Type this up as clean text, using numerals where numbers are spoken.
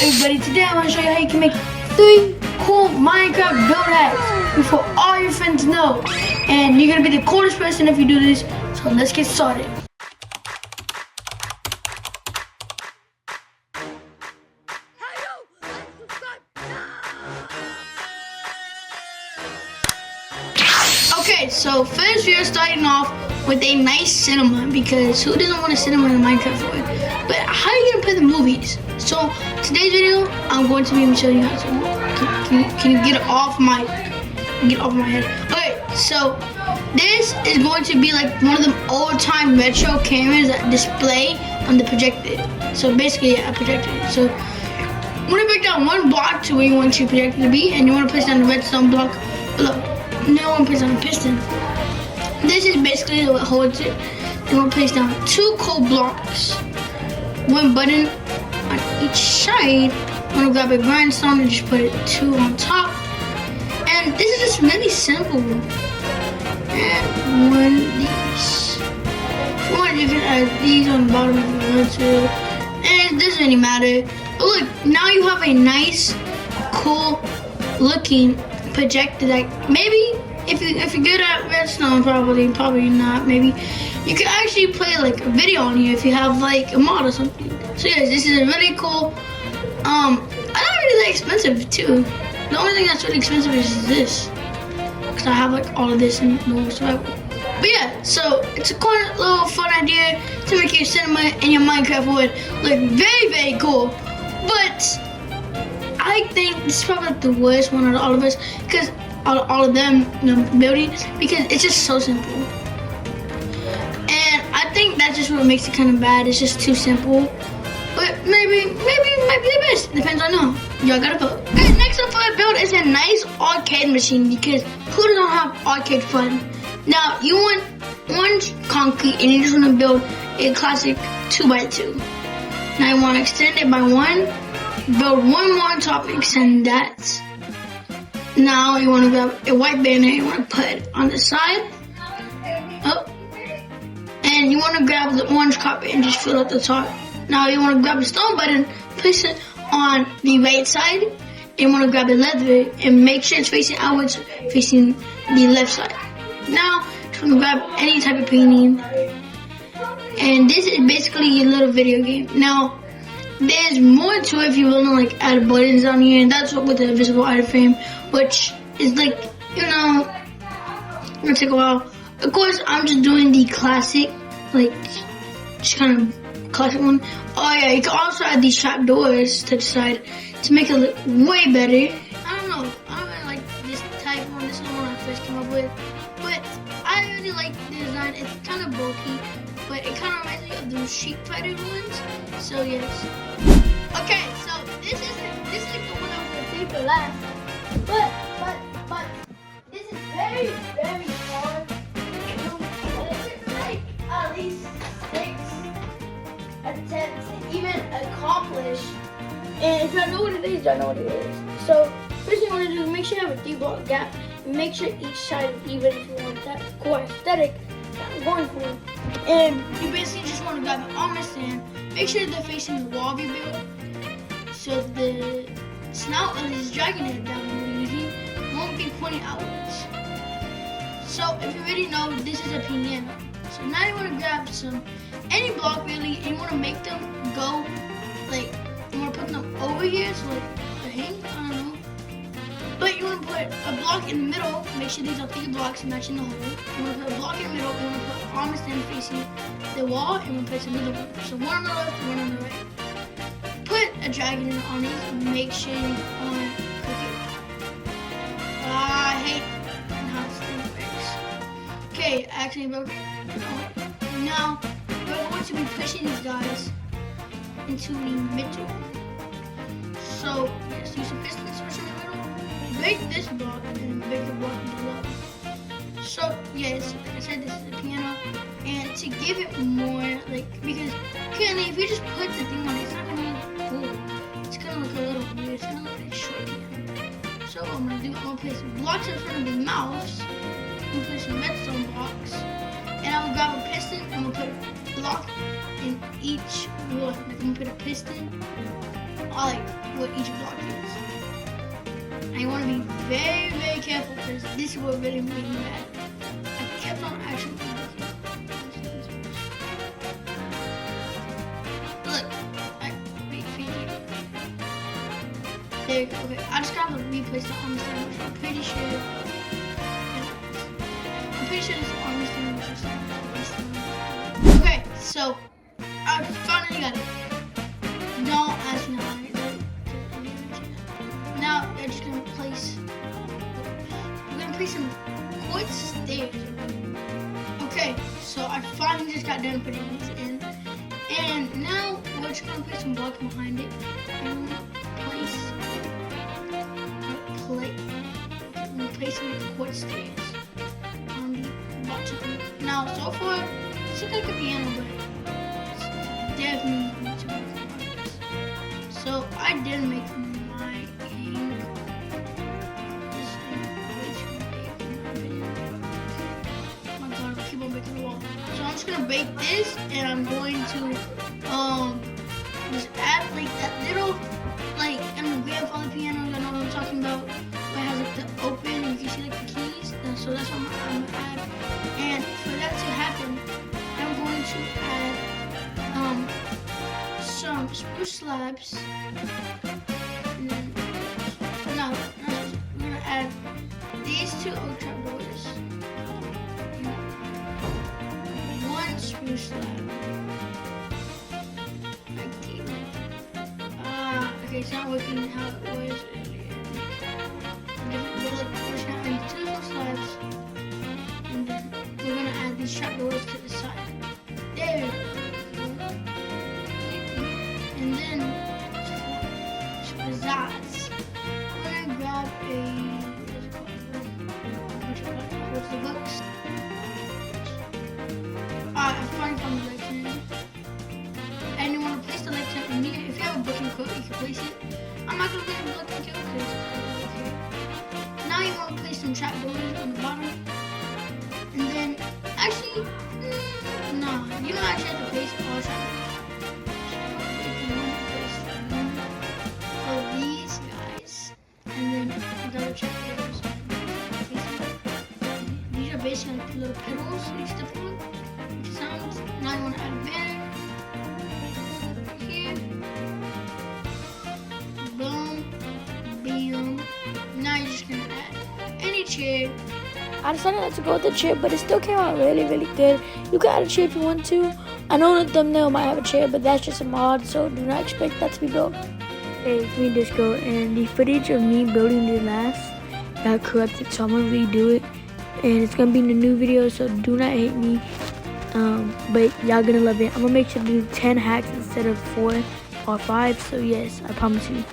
Everybody, today I want to show you how you can make 3 cool Minecraft build hacks before all your friends know. And you're going to be the coolest person if you do this. So let's get started. Okay, so first we are starting off with a nice cinema, because who doesn't want a cinema in Minecraft world? But how are you gonna play the movies? So today's video, I'm going to be showing you how to. Can you get it off my head? Okay, so this is going to be like one of the old-time retro cameras that display on the projector. So basically, a projector. So you want to break down one block to where you want your projector to be, and you want to place down the redstone block below. No one puts on a piston. This is basically what holds it. You want to place down 2 coal blocks, 1 button on each side. You want to grab a grindstone and just put it 2 on top. And this is just really simple. And 1 of these. If you want, you can add these on the bottom if you want to. And it doesn't really matter. But look, now you have a nice, cool looking projector that maybe if you're good at redstone, probably not, maybe you can actually play like a video on here if you have like a mod or something. So yes, this is a really cool, I don't really that expensive too. The only thing that's really expensive is this, because I have like all of this in normal survival. But yeah, so it's a cool little fun idea to make your cinema and your Minecraft world look very, very cool. But I think this is probably like the worst one out of all of us, because all of them, building, because it's just so simple. And I think that's just what makes it kind of bad. It's just too simple. But maybe it might be the best. Depends on you. Y'all gotta vote. Okay, next up for a build is a nice arcade machine, because who doesn't have arcade fun? Now you want 1 concrete, and you just want to build a classic 2x2. Now you want to extend it by 1. Build 1 more on top and extend that. Now you want to grab a white banner, you want to put it on the side. Oh. And you want to grab the orange carpet and just fill out the top. Now you want to grab the stone button, place it on the right side. And you want to grab the leather and make sure it's facing outwards, facing the left side. Now you want to grab any type of painting. And this is basically your little video game. Now there's more to it if you want to like add buttons on here, and that's what with the invisible item frame, which is like, gonna take a while. Of course, I'm just doing the classic, like just kind of classic one. Oh yeah, you can also add these trap doors to the side to make it look way better. I don't really like this type one. This is the one I first came up with, but I really like the design. It's kind of bulky, but it kind of reminds me of those Street Fighter ones. So yes. Okay, so this is like the one I was gonna save for last. But this is very, very hard to do. But it should take at least 6 attempts to even accomplish. And if y'all know what it is, y'all know what it is. So first thing you want to do is make sure you have a 3-block gap, and make sure each side is even if you want that cool aesthetic that I'm going for. And you basically just want to grab an almond stand. Make sure they're facing the wall of your build, so the snout of this dragon head that we're using won't be pointing outwards. So if you already know, this is a piano. So now you want to grab any block really, and you want to make them go like, you want to put them over here, so like a hang, I don't know. But you want to put a block in the middle. Make sure these are 3 blocks matching the hole. You want to put a block in the middle. You want to put an almond stand facing the wall, and we'll place another one. So 1 on the left, 1 on the right. Put a dragon on these, and make sure you cook it. I hate how this thing works. Okay, I actually broke it. Now we're going to be pushing these guys into the middle. So yes, use some pistons pushing the middle. Break this block and then break the block below. So yes, like I said, this is a piano, and to give it more, like, because currently if you just put the thing on it, it's not gonna be cool. It's gonna look a little weird. It's gonna look like a short piano. So what I'm gonna place blocks in front of the mouse. I'm gonna put some redstone blocks, and I'm gonna grab a piston and we'll put a block in each one. Like I'm gonna put a piston like what each block is. And you want to be very, very careful because this is what really made me mad. I kept on actually look, wait, there you go. Okay, I just gotta replace the arm stand, which I'm pretty sure. I'm pretty sure this arm stand was just like. Okay, so I finally got it. Don't ask me how I did it. Now we're just gonna place. We're gonna place some quartz stairs. Okay, so I finally just got done putting these in, and now we're just gonna put some blocks behind it and place some quartz stairs on the bottom. Now, so far, this looks like a piano, but it's definitely needs to work on this. So I did make my game. This thing way too big in my opinion. Oh my god, I keep on breaking the wall. So I'm just gonna bake this, and I'm going to just add like that little in the grandfather pianos. I know what I'm talking about. Where it has like the open, and you can see like the keys. So that's what I'm gonna add. And for that to happen, I'm going to add some spruce slabs. And then we're gonna add these two oak trapdoors. One spruce slab. Okay, it's not working how it was earlier. We're just gonna add two more slabs, and then we're gonna add these trapdoors to the side. There we go. And then for pizzazz, I'm gonna grab what's the books? I finally found the lectern. And you want to place the lectern immediately. If you have a book and coat, you can place it. I'm not going to place a book and coat because now you want to place some trapdoors on the bottom. And then, actually, no, you don't actually have to place all trapdoors. All these guys, and then another trapdoors. These are basically like little pedals that you step on, which sounds. Now you want to add a banner. Now you're just gonna add any chair. I decided not to go with the chair, but it still came out really, really good. You can add a chair if you want to. I know the thumbnail might have a chair, but that's just a mod, so do not expect that to be built. Hey, it's me, Disco, and the footage of me building the last got corrupted, so I'm gonna redo it. And it's gonna be in the new video, so do not hate me. But y'all gonna love it. I'm gonna make sure to do 10 hacks instead of 4 or 5, so yes, I promise you.